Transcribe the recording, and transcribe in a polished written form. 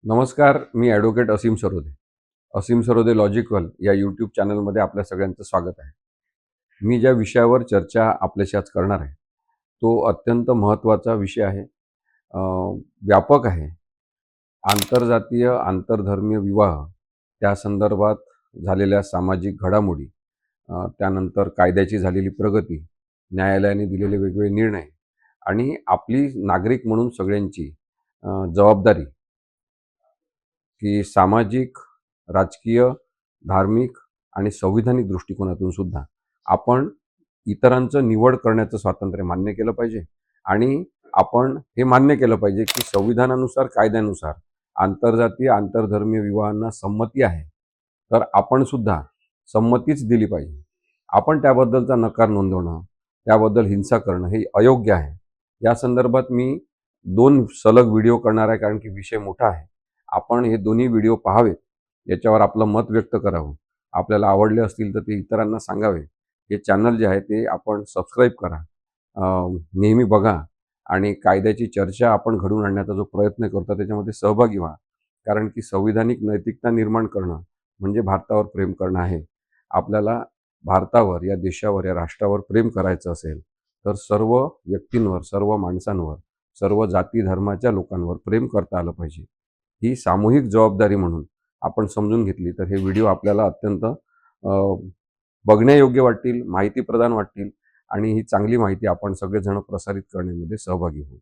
नमस्कार, मी ॲडव्होकेट असीम सरोदे. असीम सरोदे लॉजिकल या यूट्यूब चॅनलमध्ये आपल्या सगळ्यांचं स्वागत आहे. मी ज्या विषयावर चर्चा आपल्याशी आज करणार आहे, तो अत्यंत महत्त्वाचा विषय आहे. अ, व्यापक आहे. आंतरजातीय, आंतरधर्मीय विवाह, त्या संदर्भात झालेल्या सामाजिक घडामोडी, त्यानंतर कायद्याची झालेली प्रगती, न्यायालयाने दिलेले वेगवेगळे निर्णय आणि आपली नागरिक म्हणून सगळ्यांची जबाबदारी की सामाजिक, राजकीय, धार्मिक आणि संविधानिक दृष्टिकोनातून सुद्धा आपण इतरांचं निवड करण्याचं स्वातंत्र्य मान्य केलं पाहिजे आणि आपण हे मान्य केलं पाहिजे की संविधानानुसार, कायद्यानुसार आंतरजातीय, आंतरधर्मीय विवाहांना संमती आहे. तर आपण सुद्धा संमतीच दिली पाहिजे. आपण त्याबद्दलचा नकार नोंदवणं, त्याबद्दल हिंसा करणं हे अयोग्य आहे. या संदर्भात मी 2 सलग व्हिडिओ करणार आहे कारण की विषय मोठा आहे. आपण हे दोन्ही व्हिडिओ पाहावेत, याच्यावर आपलं मत व्यक्त करावं. आपल्याला आवडले असतील तर ते इतरांना सांगावे. हे चॅनल जे आहे ते आपण सबस्क्राईब करा. नेहमी बघा आणि कायद्याची चर्चा आपण घडवून आणण्याचा जो प्रयत्न करतो त्याच्यामध्ये सहभागी व्हा. कारण की संविधानिक नैतिकता निर्माण करणं म्हणजे भारतावर प्रेम करणं आहे. आपल्याला भारतावर, या देशावर, या राष्ट्रावर प्रेम करायचं असेल तर सर्व व्यक्तींवर, सर्व माणसांवर, सर्व जाती धर्माच्या लोकांवर प्रेम करता आलं पाहिजे. ही सामूहिक जबाबदारी म्हणून आपण समजून घेतली तर हे व्हिडिओ आपल्याला अत्यंत बघण्यायोग्य वाटतील, माहिती प्रदान वाटतील आणि ही चांगली माहिती आपण सगळेजण प्रसारित करण्यामध्ये सहभागी होऊ.